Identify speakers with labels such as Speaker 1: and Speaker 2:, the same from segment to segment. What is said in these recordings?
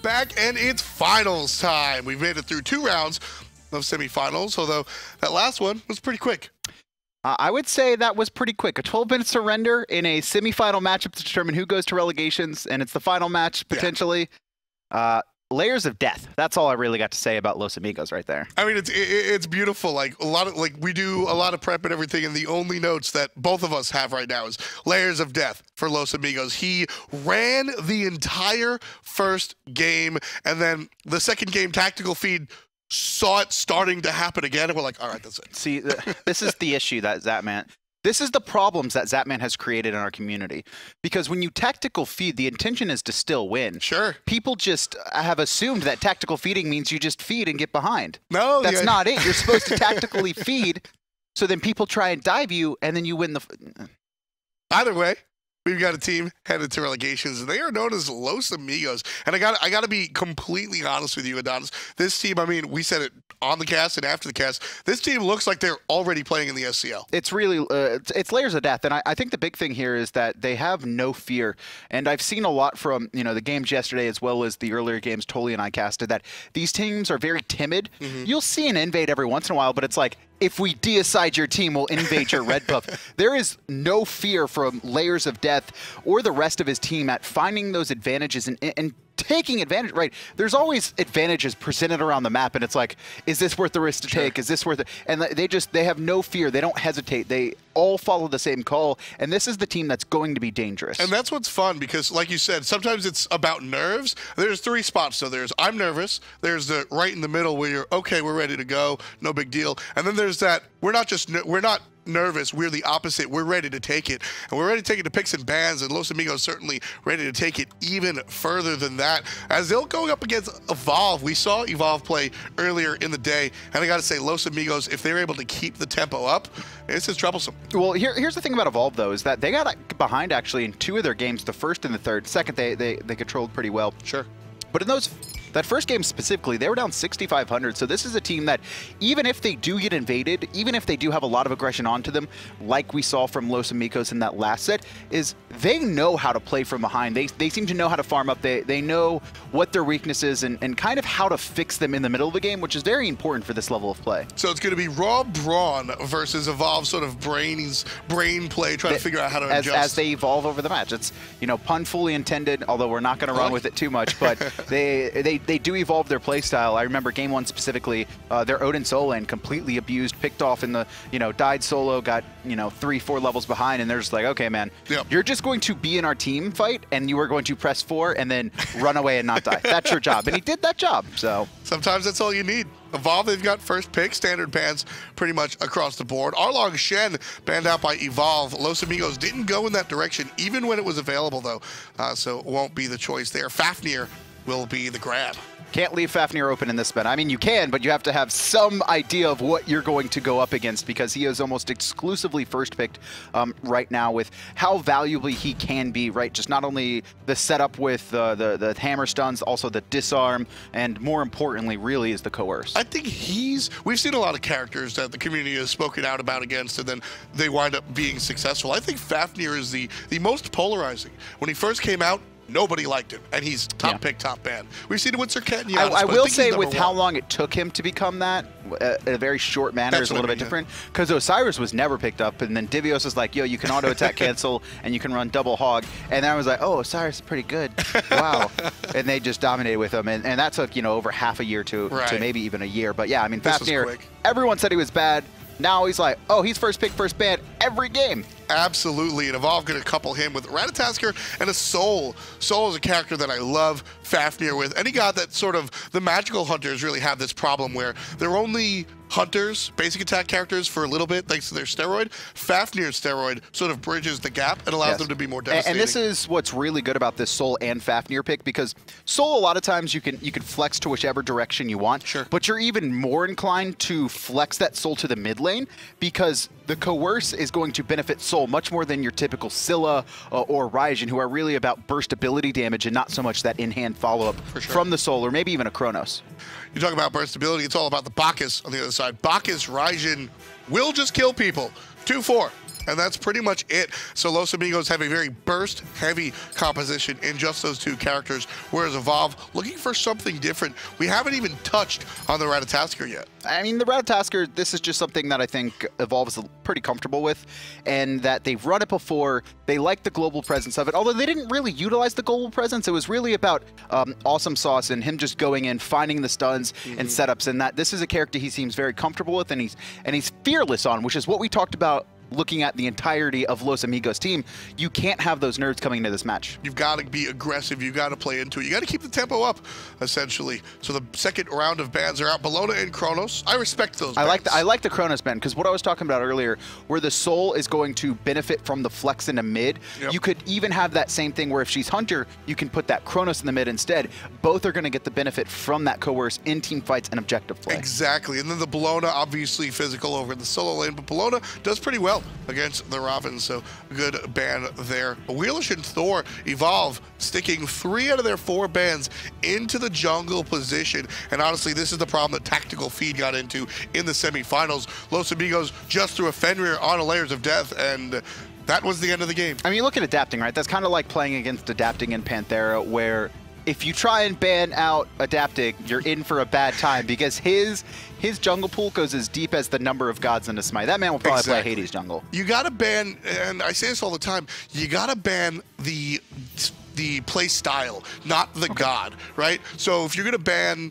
Speaker 1: back, and it's finals time. We've made it through 2 rounds of semifinals, although that last one was pretty quick.
Speaker 2: I would say that was pretty quick. A 12-minute surrender in a semifinal matchup to determine who goes to relegations, and it's the final match, potentially. Yeah. Layers of Death. That's all I really got to say about Los Amigos right there.
Speaker 1: I mean, it's beautiful. Like we do a lot of prep and everything, and the only notes that both of us have right now is Layers of Death for Los Amigos. He ran the entire first game, and then the second game tactical feed saw it starting to happen again, and we're like, all right, that's it.
Speaker 2: See, this is the issue that Zatman. This is the problems that Zatman has created in our community. Because when you tactical feed, the intention is to still win.
Speaker 1: Sure.
Speaker 2: People just have assumed that tactical feeding means you just feed and get behind.
Speaker 1: No.
Speaker 2: That's not it. You're supposed to tactically feed, so then people try and dive you, and then you win the...
Speaker 1: Either way, we've got a team headed to relegations, and they are known as Los Amigos. And I got to be completely honest with you, Adonis. This team, I mean, we said it on the cast and after the cast, this team looks like they're already playing in the SCL.
Speaker 2: It's really, it's Layers of Death, and I think the big thing here is that they have no fear. And I've seen a lot from, the games yesterday as well as the earlier games Tolly and I casted, that these teams are very timid. You'll see an invade every once in a while, but it's like, if we deicide your team, we'll invade your red buff. There is no fear from Layers of Death or the rest of his team at finding those advantages and taking advantage, right? There's always advantages presented around the map, and it's like, is this worth the risk to take? Is this worth it? And they have no fear. They don't hesitate. They all follow the same call, and this is the team that's going to be dangerous.
Speaker 1: And that's what's fun, because like you said, sometimes it's about nerves. There's 3 spots. So there's I'm nervous. There's the right in the middle where you're, okay, we're ready to go, no big deal. And then there's that, we're not nervous, we're the opposite, we're ready to take it, and we're ready to take it to picks and bans, and Los Amigos certainly ready to take it even further than that, as they'll go up against Evolve. We saw Evolve play earlier in the day, and I gotta say, Los Amigos, if they're able to keep the tempo up, this is troublesome.
Speaker 2: Well, here's the thing about Evolve, though, is that they got behind actually in 2 of their games, the first and the third. Second, they controlled pretty well.
Speaker 1: Sure.
Speaker 2: But in that first game specifically, they were down 6,500. So this is a team that, even if they do get invaded, even if they do have a lot of aggression onto them, like we saw from Los Amigos in that last set, is they know how to play from behind. They seem to know how to farm up. They know what their weakness is and kind of how to fix them in the middle of the game, which is very important for this level of play.
Speaker 1: So it's going to be raw brawn versus Evolve sort of brain play, trying to figure out how to adjust.
Speaker 2: As they evolve over the match. It's, pun fully intended, although we're not going to run with it too much, but they do evolve their play style. I remember game 1 specifically, their Odin solo lane completely abused, picked off in the, died solo, got, 3-4 levels behind, and they're just like, okay, man, you're just going to be in our team fight, and you are going to press 4 and then run away and not die. That's your job. And he did that job, so.
Speaker 1: Sometimes that's all you need. Evolve, they've got first pick, standard bans pretty much across the board. Arlong Shen banned out by Evolve. Los Amigos didn't go in that direction, even when it was available, though, so it won't be the choice there. Fafnir will be the grab.
Speaker 2: Can't leave Fafnir open in this spin. I mean, you can, but you have to have some idea of what you're going to go up against, because he is almost exclusively first picked right now with how valuable he can be, right? Just not only the setup with the hammer stuns, also the disarm, and more importantly, really, is the coerce.
Speaker 1: I think we've seen a lot of characters that the community has spoken out about against, and then they wind up being successful. I think Fafnir is the most polarizing. When he first came out, nobody liked him, and he's top pick, top ban. We've seen it with Circuit and Giannis,
Speaker 2: I will say with how long it took him to become that, in a very short manner is a little bit different. Because Osiris was never picked up, and then Divios was like, yo, you can auto attack cancel, and you can run double hog. And then I was like, oh, Osiris is pretty good. Wow. And they just dominated with him. And that took, over half a year to maybe even a year. But yeah, I mean, Fafnir, everyone said he was bad. Now he's like, oh, he's first pick, first ban every game.
Speaker 1: Absolutely, and Evolve going to couple him with Ratatoskr and a Soul. Soul is a character that I love Fafnir with. Any god that sort of, the magical hunters really have this problem where they're only hunters, basic attack characters for a little bit thanks to their steroid. Fafnir's steroid sort of bridges the gap and allows them to be more devastating.
Speaker 2: And this is what's really good about this Soul and Fafnir pick, because Soul, a lot of times you can flex to whichever direction you want, but you're even more inclined to flex that Soul to the mid lane, because the coerce is going to benefit Soul much more than your typical Scylla or Raijin, who are really about burst ability damage and not so much that in-hand follow-up from the Soul, or maybe even a Chronos.
Speaker 1: You talk about burst ability, it's all about the Bacchus on the other side. Bacchus, Raijin will just kill people. 2-4. And that's pretty much it. So Los Amigos have a very burst-heavy composition in just those two characters, whereas Evolve, looking for something different. We haven't even touched on the Ratatoskr yet.
Speaker 2: I mean, the Ratatoskr, this is just something that I think Evolve is pretty comfortable with, and that they've run it before. They like the global presence of it, although they didn't really utilize the global presence. It was really about Awesome Sauce and him just going in, finding the stuns and setups, and that this is a character he seems very comfortable with, and he's fearless on, which is what we talked about looking at the entirety of Los Amigos team. You can't have those nerds coming into this match.
Speaker 1: You've got to be aggressive. You've got to play into it. You got to keep the tempo up, essentially. So the second round of bans are out. Bellona and Kronos. I respect those bans.
Speaker 2: I like the Kronos ban, because what I was talking about earlier, where the Soul is going to benefit from the flex into mid, you could even have that same thing where if she's Hunter, you can put that Kronos in the mid instead. Both are going to get the benefit from that coerce in team fights and objective play.
Speaker 1: Exactly. And then the Bellona, obviously physical over in the solo lane, but Bellona does pretty well against the Ravana, so good ban there. Wheelish and Thor Evolve sticking 3 out of their 4 bans into the jungle position, and honestly this is the problem that Tactical Feed got into in the semifinals. Los Amigos just threw a Fafnir on a Layers of Death, and that was the end of the game.
Speaker 2: I mean, look at adapting, right? That's kind of like playing against adapting in Panthera, where if you try and ban out adapting, you're in for a bad time, because his jungle pool goes as deep as the number of gods in a Smite. That man will probably play Hades jungle.
Speaker 1: You gotta ban, and I say this all the time, you gotta ban the play style, not the god, right? So if you're gonna ban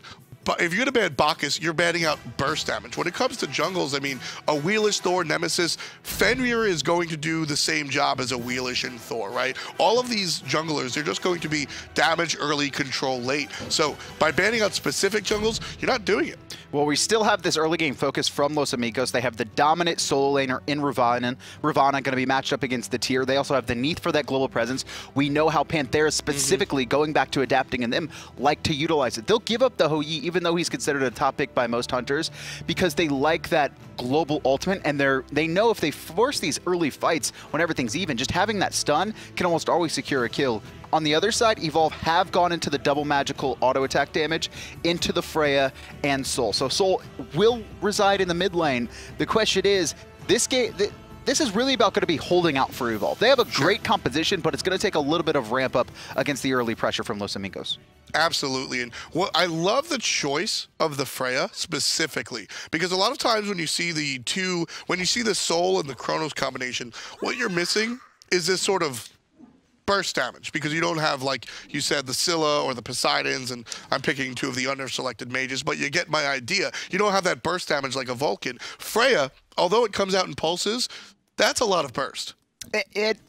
Speaker 1: Bacchus, you're banning out burst damage. When it comes to jungles, I mean, a Wheelish, Thor, Nemesis, Fafnir is going to do the same job as a Wheelish and Thor, right? All of these junglers, they're just going to be damage early, control late. So by banning out specific jungles, you're not doing it.
Speaker 2: Well, we still have this early game focus from Los Amigos. They have the dominant solo laner in Ravana going to be matched up against the tier. They also have the Neith for that global presence. We know how Panthera specifically, going back to adapting and them, like to utilize it. They'll give up the Hou Yi, even though he's considered a top pick by most hunters, because they like that global ultimate, and they know if they force these early fights when everything's even, just having that stun can almost always secure a kill. On the other side, Evolve have gone into the double magical auto attack damage into the Freya and Soul. So Soul will reside in the mid lane. The question is, this game, this is really about going to be holding out for Evolve. They have a great composition, but it's going to take a little bit of ramp up against the early pressure from Los Amigos.
Speaker 1: Absolutely. And what I love the choice of the Freya specifically, because a lot of times when you see the Soul and the Kronos combination, what you're missing is this sort of burst damage, because you don't have, like you said, the Scylla or the Poseidons, and I'm picking 2 of the under-selected mages, but you get my idea. You don't have that burst damage like a Vulcan. Freya, although it comes out in pulses, that's a lot of burst.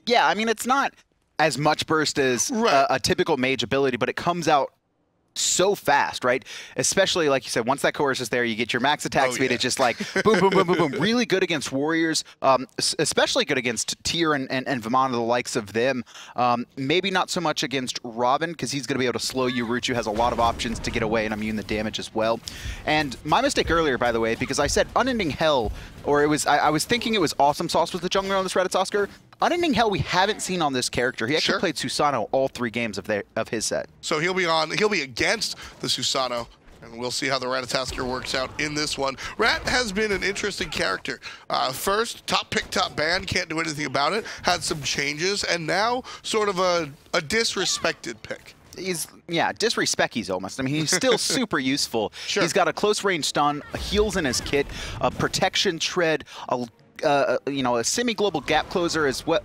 Speaker 2: Yeah, I mean, it's not as much burst as a typical mage ability, but it comes out so fast, right? Especially, like you said, once that coerce is there, you get your max attack speed. It's just like boom, boom, boom, boom, boom. Really good against warriors, especially good against tier and Vamana, the likes of them. Maybe not so much against Robin, because he's going to be able to slow you, root you, has a lot of options to get away and immune the damage as well. And my mistake earlier, by the way, because I said Unending Hell, or I was thinking it was Awesome Sauce was the jungler on this Ratatoskr. Unending Hell we haven't seen on this character. He actually played Susano all 3 games of his set.
Speaker 1: So he'll be against the Susano, and we'll see how the Ratatoskr works out in this one. Rat has been an interesting character. First, top pick, top ban, can't do anything about it. Had some changes, and now sort of a disrespected pick.
Speaker 2: Disrespecties almost. I mean, he's still super useful. He's got a close range stun, heals in his kit, a protection shred, a semi-global gap closer is what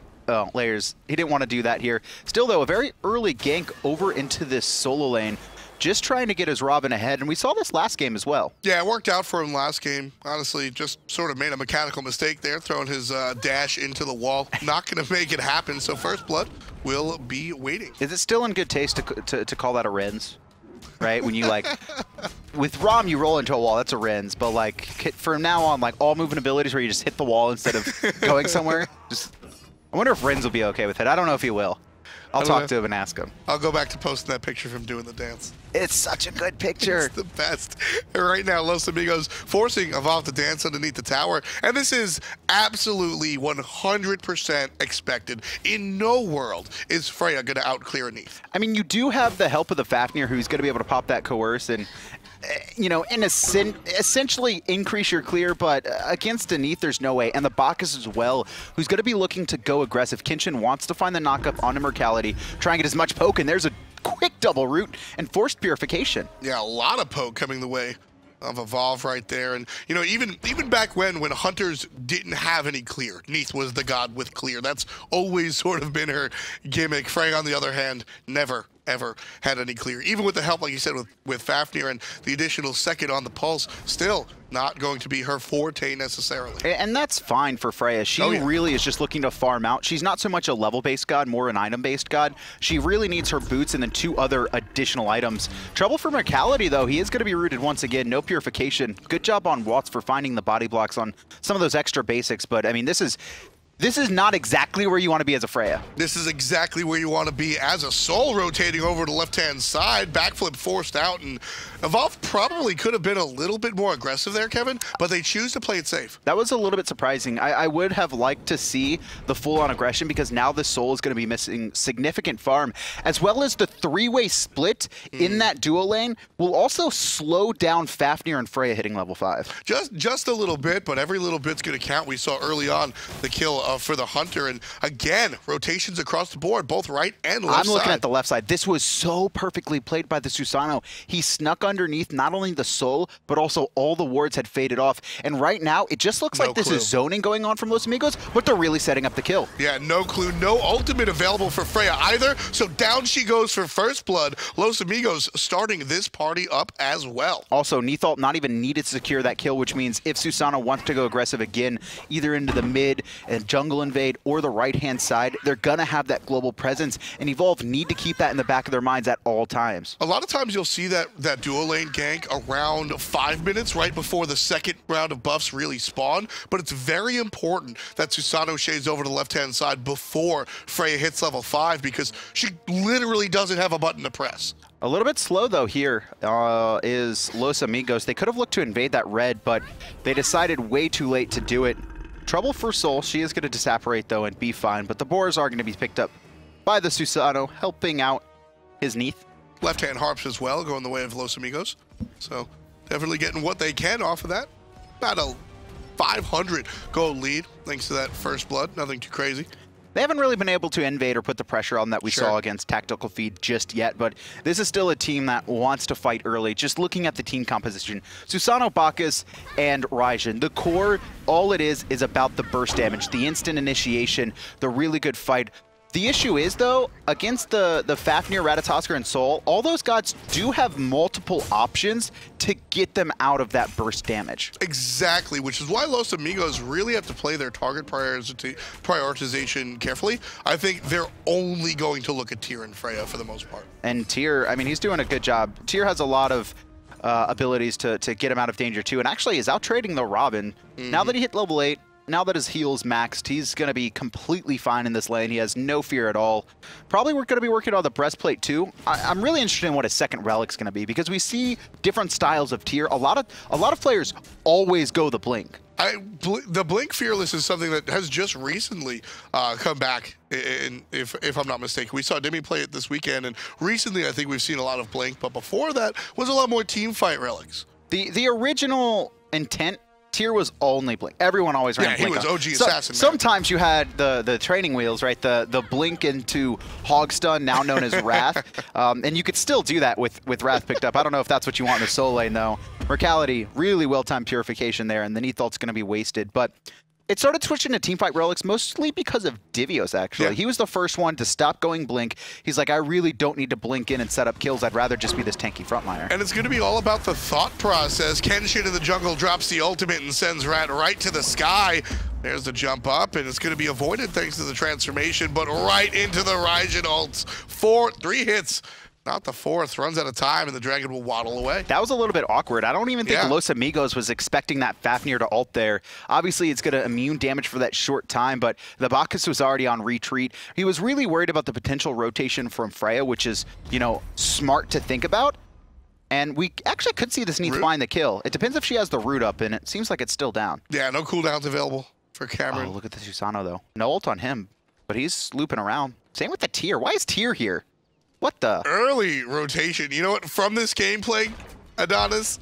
Speaker 2: Layers. He didn't want to do that here. Still, though, a very early gank over into this solo lane, just trying to get his Robin ahead, and we saw this last game as well.
Speaker 1: Yeah, it worked out for him last game. Honestly, just sort of made a mechanical mistake there, throwing his dash into the wall. Not going to make it happen, so First Blood will be waiting.
Speaker 2: Is it still in good taste to call that a Rens? Right, when you with Rom you roll into a wall, that's a Rens, but like from now on, like all movement abilities where you just hit the wall instead of going somewhere. I wonder if Rens will be okay with it. I don't know if he will. I'll talk to him and ask him.
Speaker 1: I'll go back to posting that picture of him doing the dance.
Speaker 2: It's such a good picture.
Speaker 1: It's the best. And right now, Los Amigos forcing Evolve to dance underneath the tower. And this is absolutely 100% expected. In no world is Freya going to outclear Neith.
Speaker 2: I mean, you do have the help of the Fafnir, who's going to be able to pop that coerce, and you know, essentially increase your clear, but against a Neith, there's no way. And the Bacchus as well, who's going to be looking to go aggressive. Kenshin wants to find the knockup onto Murktality, try and get as much poke, and there's a quick double root and forced purification.
Speaker 1: Yeah, a lot of poke coming the way of Evolve right there. And, you know, even back when Hunters didn't have any clear, Neith was the god with clear. That's always sort of been her gimmick. Freya, on the other hand, never, ever had any clear. Even with the help, like you said, with Fafnir and the additional second on the pulse, still not going to be her forte necessarily.
Speaker 2: And that's fine for Freya. She really is just looking to farm out. She's not so much a level-based god, more an item-based god. She really needs her boots and then 2 other additional items. Trouble for Murktality, though. He is going to be rooted once again. No purification. Good job on Watts for finding the body blocks on some of those extra basics, but I mean, this is not exactly where you want to be as a Freya.
Speaker 1: This is exactly where you want to be as a Soul, rotating over to the left-hand side. Backflip forced out, and Evolve probably could have been a little bit more aggressive there, Kevin, but they choose to play it safe.
Speaker 2: That was a little bit surprising. I would have liked to see the full-on aggression, because now the Soul is going to be missing significant farm, as well as the 3-way split in that duo lane will also slow down Fafnir and Freya hitting level 5.
Speaker 1: Just a little bit, but every little bit's going to count. We saw early on the kill for the Hunter, and again, rotations across the board, both right and left side.
Speaker 2: I'm looking at the left side. This was so perfectly played by the Susano. He snuck underneath not only the Soul, but also all the wards had faded off. And right now, it just looks like this is zoning going on from Los Amigos, but they're really setting up the kill.
Speaker 1: Yeah, no clue. No ultimate available for Freya either, so down she goes for first blood. Los Amigos starting this party up as well.
Speaker 2: Also, Neith ult not even needed to secure that kill, which means if Susano wants to go aggressive again, either into the mid and jungle invade or the right-hand side, they're going to have that global presence, and Evolve need to keep that in the back of their minds at all times.
Speaker 1: A lot of times you'll see that dual lane gank around 5 minutes right before the second round of buffs really spawn, but it's very important that Susano shades over to the left-hand side before Freya hits level 5, because she literally doesn't have a button to press.
Speaker 2: A little bit slow, though, here is Los Amigos. They could have looked to invade that red, but they decided way too late to do it. Trouble for Soul. She is going to disapparate, though, and be fine, but the boars are going to be picked up by the Susano, helping out his Neith.
Speaker 1: Left-hand harps as well, going the way of Los Amigos. So definitely getting what they can off of that. About a 500 gold lead, thanks to that first blood. Nothing too crazy.
Speaker 2: They haven't really been able to invade or put the pressure on that we saw against Tactical Feed just yet, but this is still a team that wants to fight early. Just looking at the team composition, Susano, Bacchus, and Raijin. The core, all it is about the burst damage, the instant initiation, the really good fight. The issue is, though, against the Fafnir, Ratatoskr, and Soul, all those gods do have multiple options to get them out of that burst damage.
Speaker 1: Exactly, which is why Los Amigos really have to play their target prioritization carefully. I think they're only going to look at Tyr and Freya for the most part.
Speaker 2: And Tyr, I mean, he's doing a good job. Tyr has a lot of abilities to get him out of danger, too, and actually is out-trading the Robin. Now that he hit level 8, now that his heal's maxed, he's going to be completely fine in this lane. He has no fear at all. Probably we're going to be working on the breastplate too. I'm really interested in what his second relic's going to be, because we see different styles of Tyr. A lot of players always go the blink.
Speaker 1: The Blink Fearless is something that has just recently come back, if I'm not mistaken. We saw Demi play it this weekend, and recently I think we've seen a lot of Blink, but before that was a lot more team fight relics.
Speaker 2: The original intent, Tyr was only blink. Everyone always ran blink.
Speaker 1: Yeah, he was OG assassin.
Speaker 2: Sometimes you had the training wheels, right? The blink into hog stun, now known as Wrath, and you could still do that with Wrath picked up. I don't know if that's what you want in the Soul lane, though. Murktality, really well-timed purification there, and the Neith ult's going to be wasted, but it started switching to teamfight relics mostly because of Divios, actually. Yeah. He was the first one to stop going blink. He's like, I really don't need to blink in and set up kills. I'd rather just be this tanky frontliner.
Speaker 1: And it's going to be all about the thought process. Kenshin in the jungle drops the ultimate and sends Rat right to the sky. There's the jump up, and it's going to be avoided thanks to the transformation, but right into the Raijin ults. 3 hits. Not the 4th, runs out of time, and the dragon will waddle away.
Speaker 2: That was a little bit awkward. I don't even think Los Amigos was expecting that Fafnir to ult there. Obviously, it's going to immune damage for that short time, but the Bacchus was already on retreat. He was really worried about the potential rotation from Freya, which is, you know, smart to think about. And we actually could see this Neith find the kill. It depends if she has the root up, and it seems like it's still down.
Speaker 1: Yeah, no cooldowns available for Cameron.
Speaker 2: Oh, look at the Susano, though. No ult on him, but he's looping around. Same with the Tyr. Why is Tyr here? What the?
Speaker 1: Early rotation. You know what? From this gameplay, Adonis.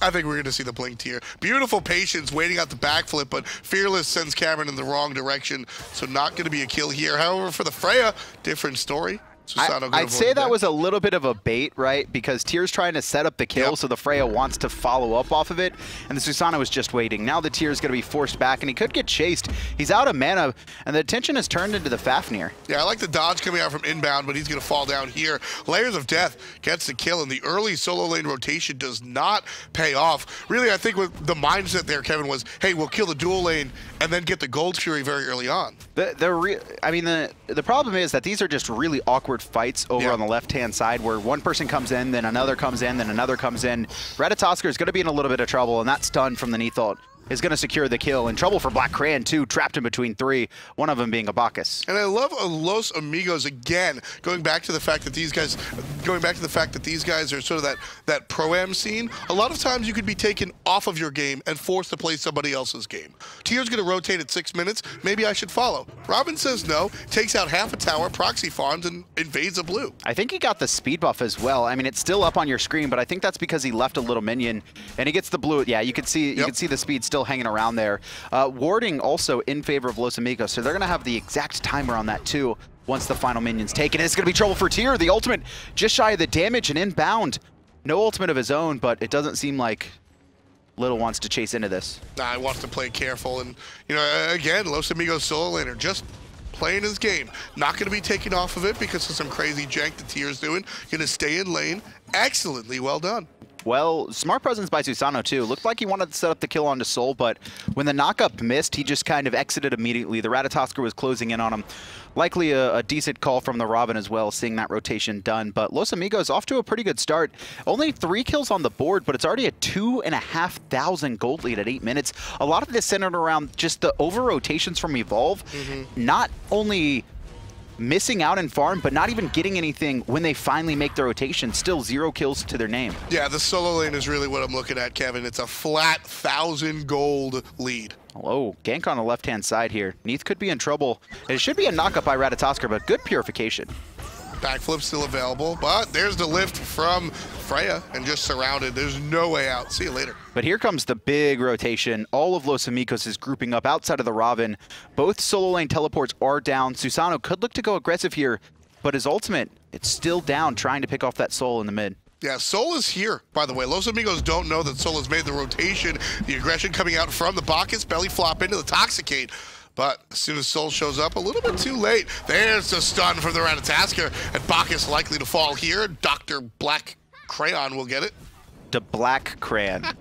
Speaker 1: I think we're going to see the blink here. Beautiful patience waiting out the backflip, but Fearless sends Cameron in the wrong direction, so not going to be a kill here. However, for the Freya, different story. Susano
Speaker 2: I'd say that was a little bit of a bait, right? Because Tyr's trying to set up the kill, so the Freya wants to follow up off of it, and the Susano is just waiting. Now the Tyr's going to be forced back, and he could get chased. He's out of mana, and the attention has turned into the Fafnir.
Speaker 1: Yeah, I like the dodge coming out from inbound, but he's going to fall down here. LayersOfDeath gets the kill, and the early solo lane rotation does not pay off. Really, I think with the mindset there, Kevin, was, hey, we'll kill the dual lane and then get the Gold Fury very early on.
Speaker 2: The problem is that these are just really awkward fights over on the left-hand side where one person comes in, then another comes in, then another comes in. Ratatoskr is going to be in a little bit of trouble, and that stun from the Neith ult is going to secure the kill. In trouble for BlackCrayon too, trapped in between three, one of them being a Bacchus.
Speaker 1: And I love Los Amigos again, going back to the fact that these guys are sort of that pro-am scene. A lot of times you could be taken off of your game and forced to play somebody else's game. Tyr's going to rotate at 6 minutes. Maybe I should follow. Robin says no, takes out half a tower, proxy farms, and invades a blue.
Speaker 2: I think he got the speed buff as well. I mean, it's still up on your screen, but I think that's because he left a little minion, and he gets the blue. Yeah, you can see the speed still hanging around there. Warding also in favor of Los Amigos, so they're going to have the exact timer on that too once the final minion's taken. It's going to be trouble for Tyr. The ultimate just shy of the damage and inbound. No ultimate of his own, but it doesn't seem like Little wants to chase into this.
Speaker 1: Nah, he wants to play careful, and you know, again, Los Amigos solo laner just playing his game. Not going to be taken off of it because of some crazy jank that Tyr's doing. Going to stay in lane. Excellently well done.
Speaker 2: Well, smart presence by Susano too. Looked like he wanted to set up the kill onto Soul, but when the knockup missed, he just kind of exited immediately. The Ratatoskr was closing in on him. Likely a decent call from the Ravana as well, seeing that rotation done. But Los Amigos off to a pretty good start. Only 3 kills on the board, but it's already a 2,500 gold lead at 8 minutes. A lot of this centered around just the over-rotations from Evolve. Not only missing out in farm, but not even getting anything when they finally make the rotation. Still 0 kills to their name. Yeah,
Speaker 1: the solo lane is really what I'm looking at, Kevin. It's a flat 1,000 gold lead.
Speaker 2: Oh, gank on the left-hand side here. Neith could be in trouble. It should be a knockup by Ratatoskr, but good purification.
Speaker 1: Backflip still available, but there's the lift from Freya and just surrounded. There's no way out. See you later.
Speaker 2: But here comes the big rotation. All of Los Amigos is grouping up outside of the Raven. Both solo lane teleports are down. Susano could look to go aggressive here, but his ultimate, it's still down, trying to pick off that Soul in the mid.
Speaker 1: Yeah, Soul is here, by the way. Los Amigos don't know that Soul has made the rotation. The aggression coming out from the Bacchus, belly flop into the Toxicate. But as soon as Soul shows up, a little bit too late. There's the stun from the Ratatoskr, and Bacchus likely to fall here. Dr. BlackCrayon will get it.
Speaker 2: The BlackCrayon.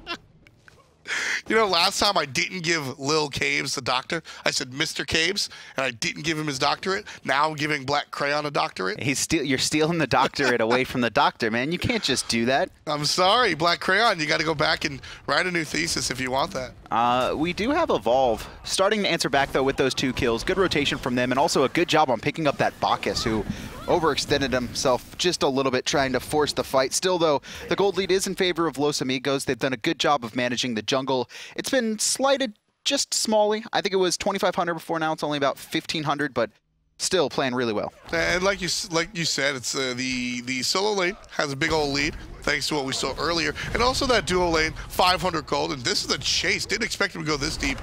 Speaker 1: You know, last time I didn't give Lil Caves the doctor. I said Mr. Caves, and I didn't give him his doctorate. Now I'm giving BlackCrayon a doctorate.
Speaker 2: You're stealing the doctorate away from the doctor, man. You can't just do that.
Speaker 1: I'm sorry, BlackCrayon. You got to go back and write a new thesis if you want that.
Speaker 2: We do have Evolve. Starting to answer back, though, with those 2 kills. Good rotation from them, and also a good job on picking up that Bacchus, who overextended himself just a little bit, trying to force the fight. Still, though, the gold lead is in favor of Los Amigos. They've done a good job of managing the jungle. It's been slighted just smallly. I think it was 2,500 before, now it's only about 1,500, but still playing really well.
Speaker 1: And like you said, it's the solo lane has a big old lead, thanks to what we saw earlier. And also that duo lane, 500 gold, and this is a chase. Didn't expect him to go this deep,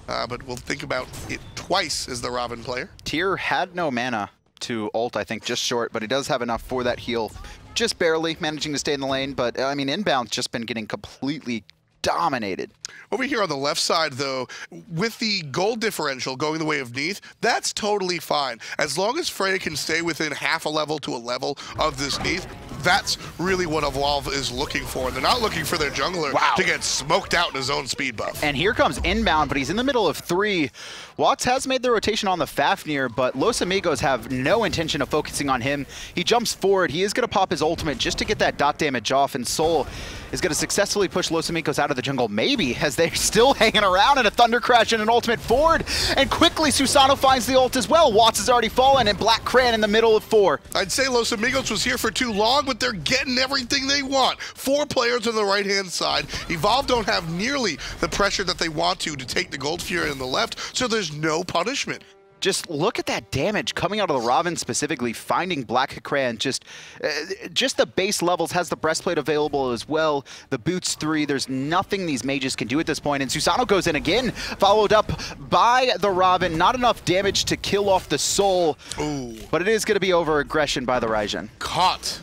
Speaker 1: but we'll think about it twice as the Robin player.
Speaker 2: Tyr had no mana to ult, I think, just short, but he does have enough for that heal. Just barely managing to stay in the lane, but I mean, Inbound's just been getting completely dominated.
Speaker 1: Over here on the left side, though, with the gold differential going the way of Neith, that's totally fine. As long as Freya can stay within half a level to a level of this Neith, that's really what Evolve is looking for. They're not looking for their jungler to get smoked out in his own speed buff.
Speaker 2: And here comes Inbound, but he's in the middle of 3. Watts has made the rotation on the Fafnir, but Los Amigos have no intention of focusing on him. He jumps forward. He is going to pop his ultimate just to get that dot damage off, and Soul is going to successfully push Los Amigos out of the jungle, maybe, as they're still hanging around, and a Thunder Crash and an ultimate forward. And quickly, Susano finds the ult as well. Watts has already fallen, and BlackCrayon in the middle of 4.
Speaker 1: I'd say Los Amigos was here for too long, but they're getting everything they want. 4 players on the right-hand side. Evolve don't have nearly the pressure that they want to take the Gold Fury on the left, so there's no punishment.
Speaker 2: just look at that damage coming out of the Ravana specifically, finding BlackCrayon. Just the base levels, has the breastplate available as well. The boots 3, there's nothing these mages can do at this point. And Susano goes in again, followed up by the Ravana. Not enough damage to kill off the soul,
Speaker 1: Ooh.
Speaker 2: But it is going to be over aggression by the Raijin.
Speaker 1: Caught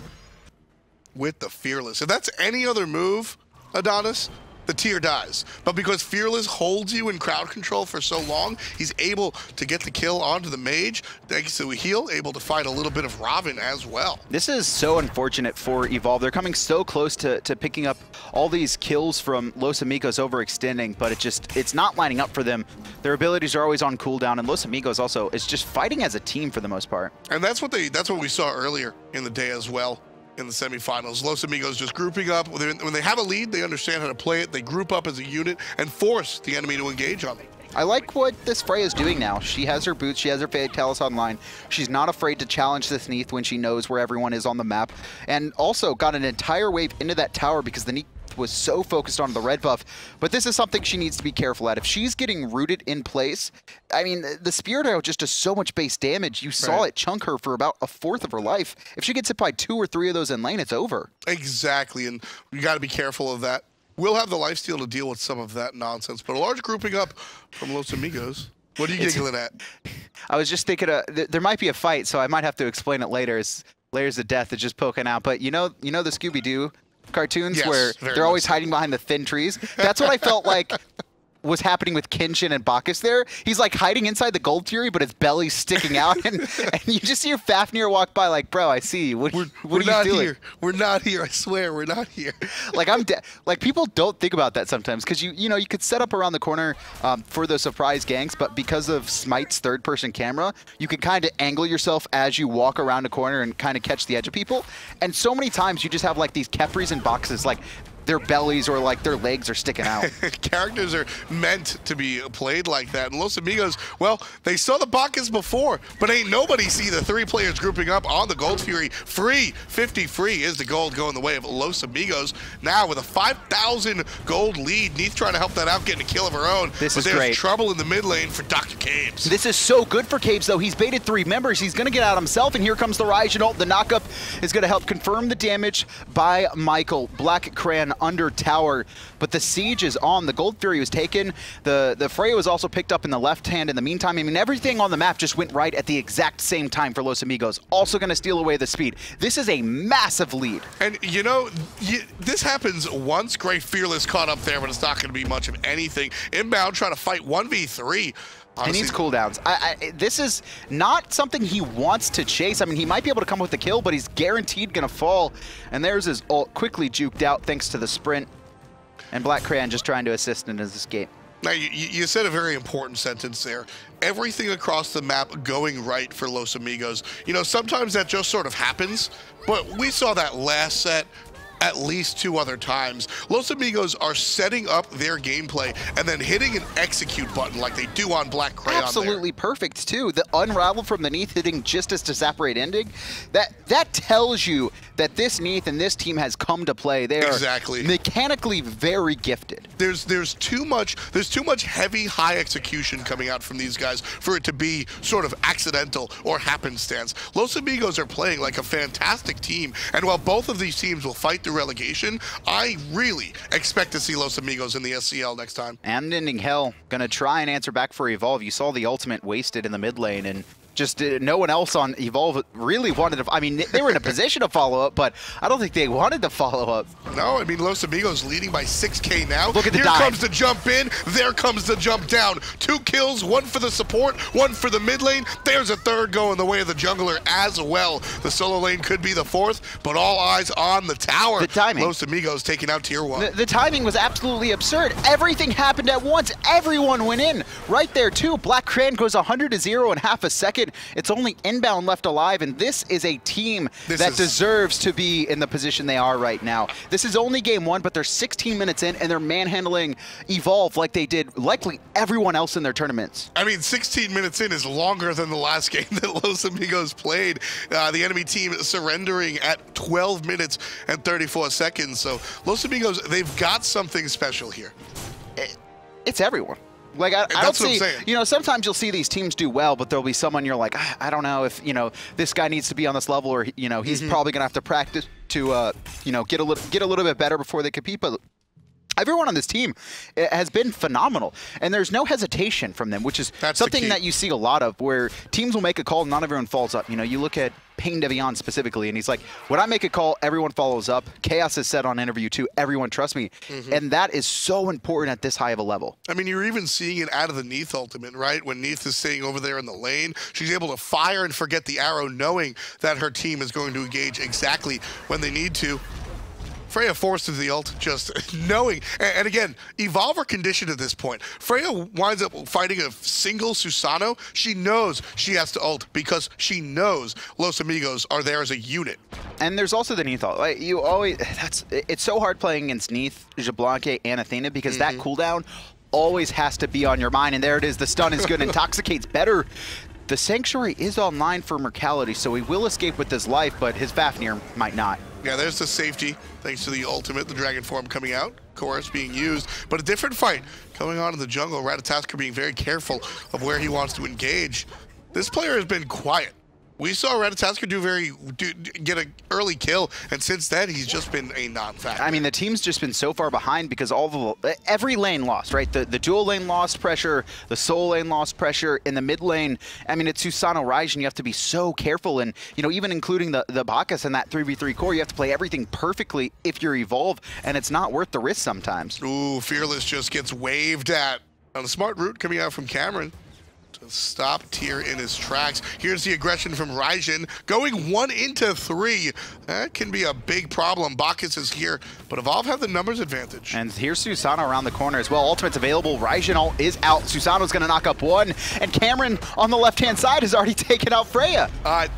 Speaker 1: with the Fearless. If that's any other move, Adonis, the tier dies. But because Fearless holds you in crowd control for so long, he's able to get the kill onto the mage, thanks to a heal, able to find a little bit of Ravana as well.
Speaker 2: This is so unfortunate for Evolve. They're coming so close to picking up all these kills from Los Amigos overextending, but it's not lining up for them. Their abilities are always on cooldown, and Los Amigos also is just fighting as a team for the most part.
Speaker 1: And that's what we saw earlier in the day as well. In the semifinals, Los Amigos just grouping up. When they have a lead, they understand how to play it. They group up as a unit and force the enemy to engage on them.
Speaker 2: I like what this Freya is doing now. She has her boots, she has her Fatalis online. She's not afraid to challenge this Neith when she knows where everyone is on the map. And also got an entire wave into that tower because the Neith was so focused on the red buff. But this is something she needs to be careful at. If she's getting rooted in place, I mean, the Spirit Arrow just does so much base damage. You saw it chunk her for about 1/4 of her life. If she gets hit by 2 or 3 of those in lane, it's over.
Speaker 1: Exactly, and you got to be careful of that. We'll have the lifesteal to deal with some of that nonsense, but a large grouping up from Los Amigos. What are you giggling at?
Speaker 2: I was just thinking there might be a fight, so I might have to explain it later. As LayersOfDeath is just poking out, but you know the Scooby-Doo cartoons, yes, where they're always hiding behind the thin trees. That's what I felt like was happening with Kenshin and Bacchus there. He's like hiding inside the Gold Fury, but his belly's sticking out, and you just hear Fafnir walk by like, bro, I see you. What are you doing?
Speaker 1: Here. We're not here. I swear, we're not here.
Speaker 2: Like people don't think about that sometimes, because you could set up around the corner for those surprise ganks, but because of Smite's third-person camera, you can kind of angle yourself as you walk around a corner and kind of catch the edge of people. And so many times you just have like these Kepris and boxes, like their bellies or like their legs are sticking out.
Speaker 1: Characters are meant to be played like that. And Los Amigos, well, they saw the Bacchus before, but ain't nobody see the 3 players grouping up on the Gold Fury. 50 free is the gold going the way of Los Amigos. Now with a 5,000 gold lead, Neith trying to help that out, getting a kill of her own.
Speaker 2: This is
Speaker 1: great.
Speaker 2: There's
Speaker 1: trouble in the mid lane for Dr. Caves.
Speaker 2: This is so good for Caves, though. He's baited 3 members. He's going to get out himself, and here comes the Raijin ult. The knockup is going to help confirm the damage by Michael. BlackCrayon under tower, but the siege is on. The Gold Fury was taken. The Freya was also picked up in the left hand in the meantime. I mean, everything on the map just went right at the exact same time for Los Amigos. Also going to steal away the speed. This is a massive lead.
Speaker 1: And you know, this happens once. Great Fearless caught up there, but it's not going to be much of anything. Inbound trying to fight 1v3. Honestly,
Speaker 2: he needs cooldowns. This is not something he wants to chase. I mean, he might be able to come with the kill, but he's guaranteed going to fall. And there's his ult quickly juked out thanks to the sprint. And BlackCrayon just trying to assist in his escape.
Speaker 1: Now, you said a very important sentence there. Everything across the map going right for Los Amigos. You know, sometimes that just sort of happens, but we saw that last set at least 2 other times. Los Amigos are setting up their gameplay and then hitting an execute button like they do on BlackCrayon.
Speaker 2: Absolutely perfect too. The unravel from the Neith hitting just as to separate ending. That tells you that this Neith and this team has come to play. They are mechanically very gifted.
Speaker 1: There's too much heavy high execution coming out from these guys for it to be sort of accidental or happenstance. Los Amigos are playing like a fantastic team, and while both of these teams will fight through relegation, I really expect to see Los Amigos in the SCL next time.
Speaker 2: And Unending Hell gonna try and answer back for Evolve. You saw the ultimate wasted in the mid lane, and just no one else on Evolve really wanted to. I mean, they were in a position to follow up, but I don't think they wanted to follow up.
Speaker 1: No, I mean, Los Amigos leading by 6K now.
Speaker 2: Look at the
Speaker 1: Here
Speaker 2: dive.
Speaker 1: Comes the jump in. There comes the jump down. 2 kills, 1 for the support, 1 for the mid lane. There's a 3rd going the way of the jungler as well. The solo lane could be the 4th, but all eyes on the tower.
Speaker 2: The timing.
Speaker 1: Los Amigos taking out tier 1.
Speaker 2: The timing was absolutely absurd. Everything happened at once. Everyone went in. Right there, too. BlackCrayon goes 100-0 in half a second. It's only Inbound left alive, and this is a team that deserves to be in the position they are right now. This is only game 1, but they're 16 minutes in, and they're manhandling Evolve like they did likely everyone else in their tournaments.
Speaker 1: I mean, 16 minutes in is longer than the last game that Los Amigos played. The enemy team surrendering at 12 minutes and 34 seconds. So Los Amigos, they've got something special here.
Speaker 2: It's everyone. Like, I don't
Speaker 1: That's what I'm
Speaker 2: see,
Speaker 1: saying.
Speaker 2: you know, sometimes you'll see these teams do well, but there'll be someone you're like, I don't know if, you know, this guy needs to be on this level, or, you know, he's probably going to have to practice to, you know, get a little bit better before they compete. But everyone on this team has been phenomenal, and there's no hesitation from them, which is something that you see a lot of, where teams will make a call and not everyone falls up. You know, you look at Payne Devion specifically, and he's like, when I make a call, everyone follows up. Chaos has said on interview too, everyone trusts me. And that is so important at this high of a level.
Speaker 1: I mean, you're even seeing it out of the Neith ultimate, right? When Neith is sitting over there in the lane, she's able to fire and forget the arrow, knowing that her team is going to engage exactly when they need to. Freya forces the ult, just knowing. And again, Evolve are conditioned at this point. Freya winds up fighting a single Susano. She knows she has to ult because she knows Los Amigos are there as a unit.
Speaker 2: And there's also the Neith ult. Like, you always, it's so hard playing against Neith, Jablanque, and Athena, because that cooldown always has to be on your mind. And there it is, the stun is good, Intoxicate's better. The Sanctuary is online for Murktality, so he will escape with his life, but his Fafnir might not.
Speaker 1: Yeah, there's the safety, thanks to the ultimate, the Dragon Form coming out, Chorus being used, but a different fight going on in the jungle. Ratatoskr being very careful of where he wants to engage. This player has been quiet. We saw Ratatoskr get an early kill, and since then he's just been a non-factor. I
Speaker 2: mean, the team's just been so far behind because every lane lost, right? The dual lane lost pressure, the solo lane lost pressure, in the mid lane. I mean, it's Susano Raijin. You have to be so careful, and you know, even including the Bacchus and that 3v3 core, you have to play everything perfectly if you're Evolve, and it's not worth the risk sometimes.
Speaker 1: Ooh, Fearless just gets waved at on a smart route coming out from Cameron. Stop Tier in his tracks. Here's the aggression from Raijin, going 1 into 3. That can be a big problem. Bacchus is here, but Evolve have the numbers advantage.
Speaker 2: And here's Susano around the corner as well. Ultimate's available. Raijin is out. Susano's going to knock up one, and Cameron on the left-hand side has already taken out Freya.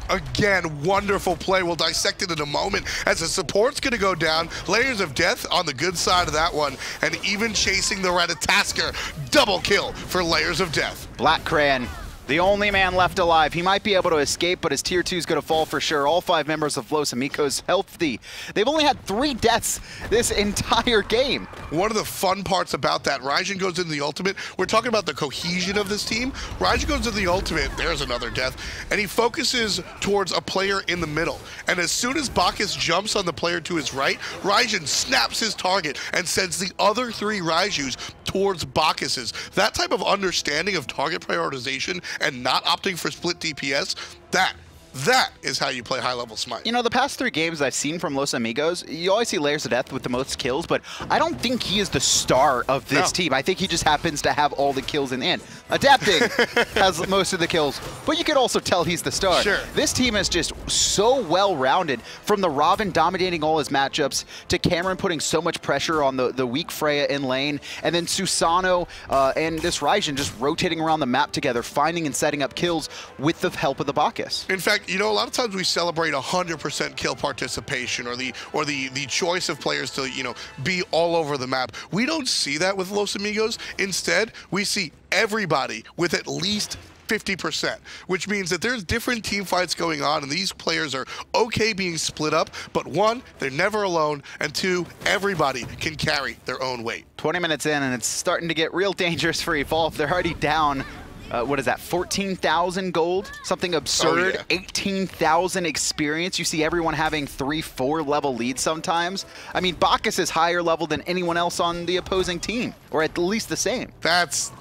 Speaker 1: Again, wonderful play. We'll dissect it in a moment as the support's going to go down. LayersOfDeath on the good side of that one, and even chasing the Ratatoskr. Double kill for LayersOfDeath.
Speaker 2: BlackCrayon, the only man left alive. He might be able to escape, but his tier 2 is going to fall for sure. All 5 members of Los Amigos healthy. They've only had 3 deaths this entire game.
Speaker 1: One of the fun parts about that, Raijin goes into the ultimate. We're talking about the cohesion of this team. Raijin goes into the ultimate, there's another death, and he focuses towards a player in the middle. And as soon as Bacchus jumps on the player to his right, Raijin snaps his target and sends the other 3 Raijus towards Bacchus's. That type of understanding of target prioritization and not opting for split DPS, that is how you play high-level Smite.
Speaker 2: You know, the past 3 games I've seen from Los Amigos, you always see LayersOfDeath with the most kills, but I don't think he is the star of this team. I think he just happens to have all the kills in the end. Adapting has most of the kills, but you could also tell he's the star.
Speaker 1: Sure.
Speaker 2: This team is just so well-rounded, from the Ravana dominating all his matchups, to Cameron putting so much pressure on the weak Freya in lane, and then Susano and this Raijin just rotating around the map together, finding and setting up kills with the help of the Bacchus.
Speaker 1: In fact, you know, a lot of times we celebrate 100% kill participation, or the choice of players to, you know, be all over the map. We don't see that with Los Amigos. Instead, we see everybody with at least 50%, which means that there's different team fights going on, and these players are okay being split up, but 1, they're never alone, and 2, everybody can carry their own weight.
Speaker 2: 20 minutes in, and it's starting to get real dangerous for Evolve. They're already down. What is that, 14,000 gold? Something absurd.
Speaker 1: Oh, yeah.
Speaker 2: 18,000 experience. You see everyone having 3-4 level leads sometimes. I mean, Bacchus is higher level than anyone else on the opposing team, or at least the same.
Speaker 1: That's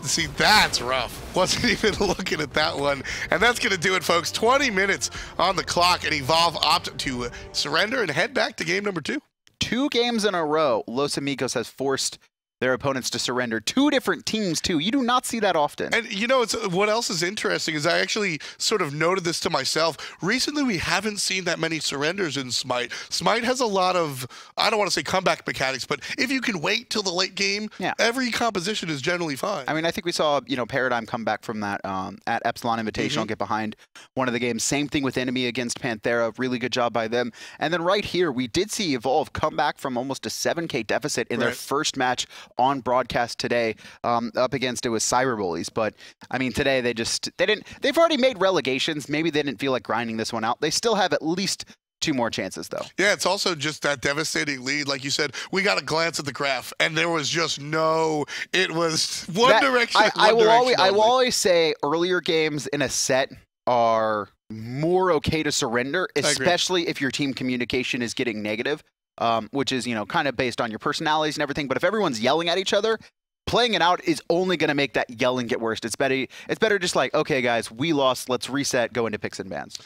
Speaker 1: rough. Wasn't even looking at that one. And that's going to do it, folks. 20 minutes on the clock, and Evolve opt to surrender and head back to game number 2.
Speaker 2: 2 games in a row, Los Amigos has forced their opponents to surrender. 2 different teams, too. You do not see that often.
Speaker 1: And, you know, what else is interesting is I actually sort of noted this to myself. Recently, we haven't seen that many surrenders in Smite. Smite has a lot of, I don't want to say comeback mechanics, but if you can wait till the late game, every composition is generally fine.
Speaker 2: I mean, I think we saw, you know, Paradigm come back from that at Epsilon Invitational, get behind one of the games. Same thing with Enemy against Panthera. Really good job by them. And then right here, we did see Evolve come back from almost a 7K deficit in their first match on broadcast today, up against, it was Cyber Bullies. But I mean, today they've already made relegations. Maybe they didn't feel like grinding this one out. They still have at least 2 more chances, though.
Speaker 1: Yeah, it's also just that devastating lead. Like you said, we got a glance at the graph, and there was just no. It was one direction.
Speaker 2: I will always say earlier games in a set are more okay to surrender, especially if your team communication is getting negative, which is, you know, kind of based on your personalities and everything. But if everyone's yelling at each other, playing it out is only going to make that yelling get worse. It's better just like, okay, guys, we lost. Let's reset, go into picks and bans.